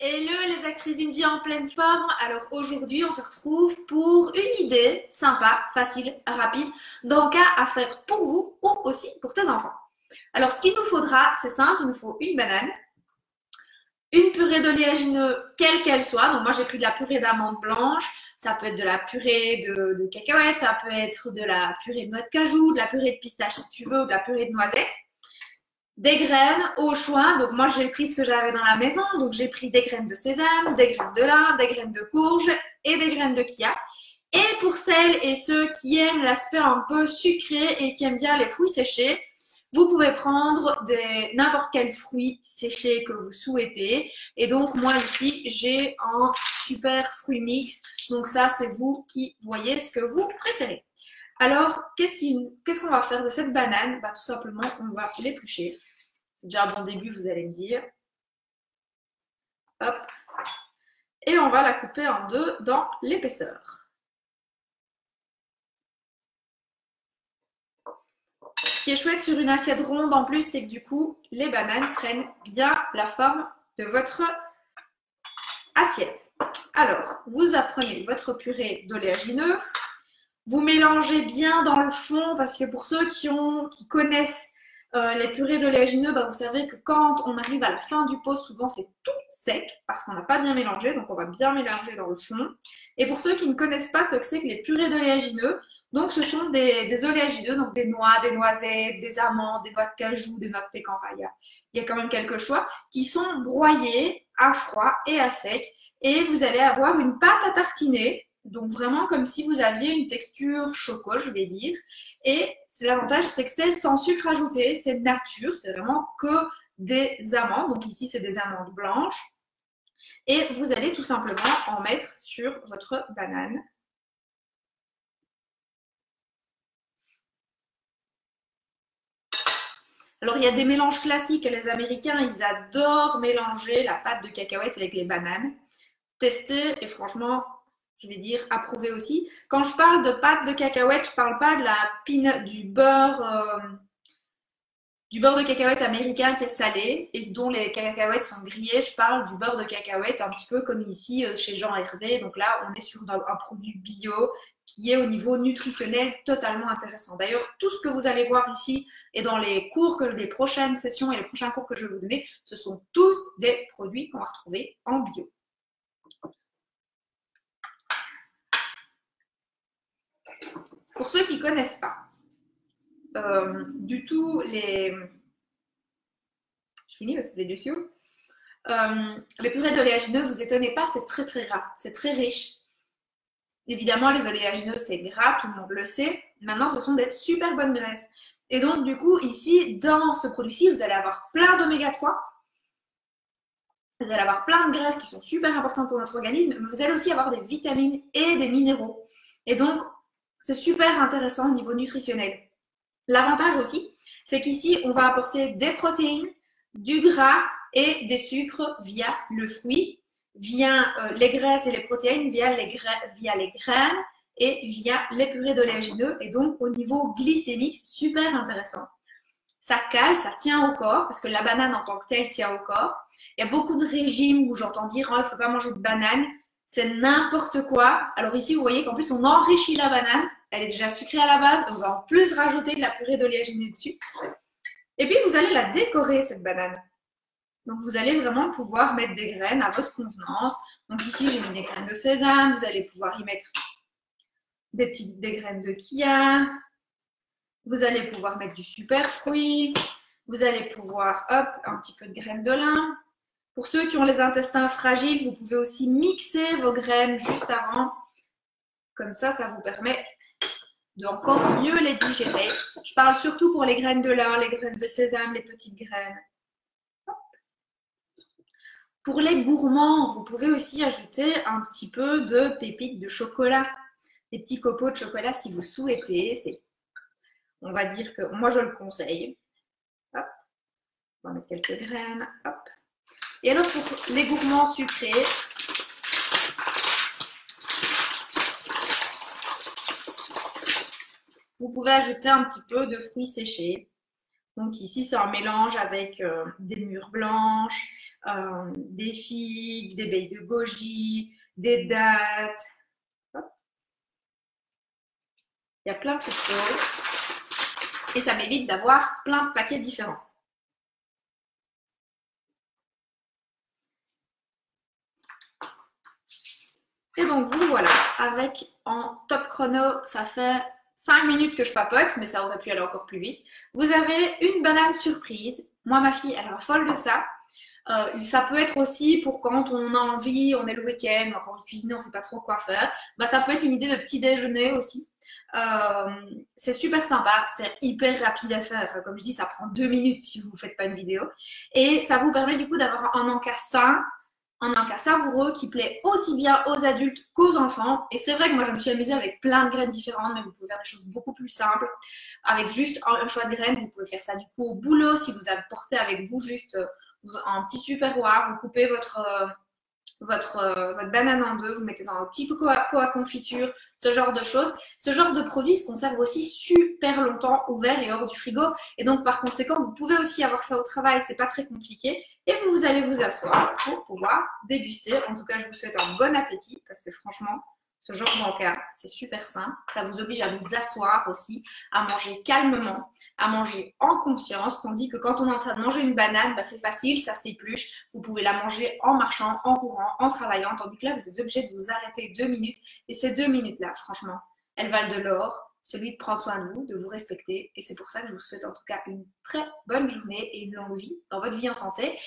Hello les actrices d'une vie en pleine forme. Alors aujourd'hui, on se retrouve pour une idée sympa, facile, rapide, d'encas à faire pour vous ou aussi pour tes enfants. Alors ce qu'il nous faudra, c'est simple, il nous faut une banane, une purée d'oléagineux quelle qu'elle soit. Donc moi j'ai pris de la purée d'amandes blanches, ça peut être de la purée de cacahuètes, ça peut être de la purée de noix de cajou, de la purée de pistache si tu veux, ou de la purée de noisettes. Des graines au choix. Donc moi j'ai pris ce que j'avais dans la maison. Donc j'ai pris des graines de sésame, des graines de lin, des graines de courge et des graines de chia. Et pour celles et ceux qui aiment l'aspect un peu sucré et qui aiment bien les fruits séchés, vous pouvez prendre n'importe quel fruit séché que vous souhaitez. Et donc moi ici j'ai un super fruit mix. Donc ça c'est vous qui voyez ce que vous préférez. Alors, qu'est-ce qu'on va faire de cette banane? Tout simplement, on va l'éplucher. C'est déjà un bon début, vous allez me dire. Hop. Et on va la couper en deux dans l'épaisseur. Ce qui est chouette sur une assiette ronde en plus, c'est que du coup, les bananes prennent bien la forme de votre assiette. Alors, vous apprenez votre purée d'oléagineux. Vous mélangez bien dans le fond parce que pour ceux qui connaissent les purées d'oléagineux, vous savez que quand on arrive à la fin du pot, souvent c'est tout sec parce qu'on n'a pas bien mélangé, donc on va bien mélanger dans le fond. Et pour ceux qui ne connaissent pas ce que c'est que les purées d'oléagineux, donc ce sont des oléagineux, donc des noix, des noisettes, des amandes, des noix de cajou, des noix de pécan. Enfin, il y a quand même quelques choix qui sont broyés à froid et à sec. Et vous allez avoir une pâte à tartiner. Donc vraiment comme si vous aviez une texture choco, je vais dire. Et l'avantage, c'est que c'est sans sucre ajouté, c'est nature, c'est vraiment que des amandes. Donc ici, c'est des amandes blanches. Et vous allez tout simplement en mettre sur votre banane. Alors il y a des mélanges classiques, les Américains, ils adorent mélanger la pâte de cacahuètes avec les bananes. Testez et franchement, je vais dire approuvé aussi. Quand je parle de pâte de cacahuètes, je parle pas de du beurre de cacahuète américain qui est salé et dont les cacahuètes sont grillées. Je parle du beurre de cacahuète un petit peu comme ici chez Jean Hervé. Donc là, on est sur un produit bio qui est au niveau nutritionnel totalement intéressant. D'ailleurs, tout ce que vous allez voir ici et dans les prochaines sessions et les prochains cours que je vais vous donner, ce sont tous des produits qu'on va retrouver en bio. Pour ceux qui ne connaissent pas du tout Je finis parce que c'est délicieux. Les purées d'oléagineux, vous étonnez pas, c'est très très gras, c'est très riche. Évidemment, les oléagineux, c'est gras, tout le monde le sait. Maintenant, ce sont des super bonnes graisses. Et donc, du coup, ici, dans ce produit-ci, vous allez avoir plein d'oméga 3. Vous allez avoir plein de graisses qui sont super importantes pour notre organisme, mais vous allez aussi avoir des vitamines et des minéraux. Et donc, c'est super intéressant au niveau nutritionnel. L'avantage aussi, c'est qu'ici, on va apporter des protéines, du gras et des sucres via le fruit, via les graisses et les protéines, via les graines et via les purées d'oléagineux. Et donc, au niveau glycémique, c'est super intéressant. Ça cale, ça tient au corps, parce que la banane en tant que telle tient au corps. Il y a beaucoup de régimes où j'entends dire, oh, il ne faut pas manger de banane. C'est n'importe quoi. Alors ici, vous voyez qu'en plus, on enrichit la banane. Elle est déjà sucrée à la base. On va en plus rajouter de la purée d'oléagineux dessus. Et puis, vous allez la décorer, cette banane. Donc, vous allez vraiment pouvoir mettre des graines à votre convenance. Donc ici, j'ai mis des graines de sésame. Vous allez pouvoir y mettre des graines de chia. Vous allez pouvoir mettre du super fruit. Vous allez pouvoir, hop, un petit peu de graines de lin. Pour ceux qui ont les intestins fragiles, vous pouvez aussi mixer vos graines juste avant. Comme ça, ça vous permet de encore mieux les digérer. Je parle surtout pour les graines de lin, les graines de sésame, les petites graines. Hop. Pour les gourmands, vous pouvez aussi ajouter un petit peu de pépites de chocolat. Des petits copeaux de chocolat si vous souhaitez. On va dire que moi, je le conseille. Hop. On va mettre quelques graines. Hop. Et alors, pour les gourmands sucrés, vous pouvez ajouter un petit peu de fruits séchés. Donc ici, c'est un mélange avec des mûres blanches, des figues, des baies de goji, des dattes. Hop. Il y a plein de choses. Et ça m'évite d'avoir plein de paquets différents. Et donc vous voilà, avec en top chrono, ça fait 5 minutes que je papote, mais ça aurait pu aller encore plus vite. Vous avez une banane surprise. Moi, ma fille, elle raffole de ça. Ça peut être aussi pour quand on a envie, on est le week-end, on n'a pas envie de cuisiner, on ne sait pas trop quoi faire. Bah, ça peut être une idée de petit déjeuner aussi. C'est super sympa, c'est hyper rapide à faire. Comme je dis, ça prend 2 minutes si vous ne faites pas une vidéo. Et ça vous permet du coup d'avoir un encas sain, un encas savoureux qui plaît aussi bien aux adultes qu'aux enfants. Et c'est vrai que moi, je me suis amusée avec plein de graines différentes, mais vous pouvez faire des choses beaucoup plus simples. Avec juste un choix de graines, vous pouvez faire ça du coup au boulot si vous apportez avec vous juste un petit tupperware, vous coupez votre banane en deux, vous mettez dans un petit pot à confiture, ce genre de choses. Ce genre de produits se conserve aussi super longtemps ouvert et hors du frigo. Et donc, par conséquent, vous pouvez aussi avoir ça au travail, c'est pas très compliqué. Et vous allez vous asseoir pour pouvoir déguster. En tout cas, je vous souhaite un bon appétit parce que franchement, ce genre d'encas, c'est super simple. Ça vous oblige à vous asseoir aussi, à manger calmement, à manger en conscience. Tandis que quand on est en train de manger une banane, bah, c'est facile, ça s'épluche. Vous pouvez la manger en marchant, en courant, en travaillant. Tandis que là, vous êtes obligé de vous arrêter 2 minutes. Et ces 2 minutes-là, franchement, elles valent de l'or. Celui de prendre soin de vous, de vous respecter. Et c'est pour ça que je vous souhaite en tout cas une très bonne journée et une longue vie dans votre vie en santé.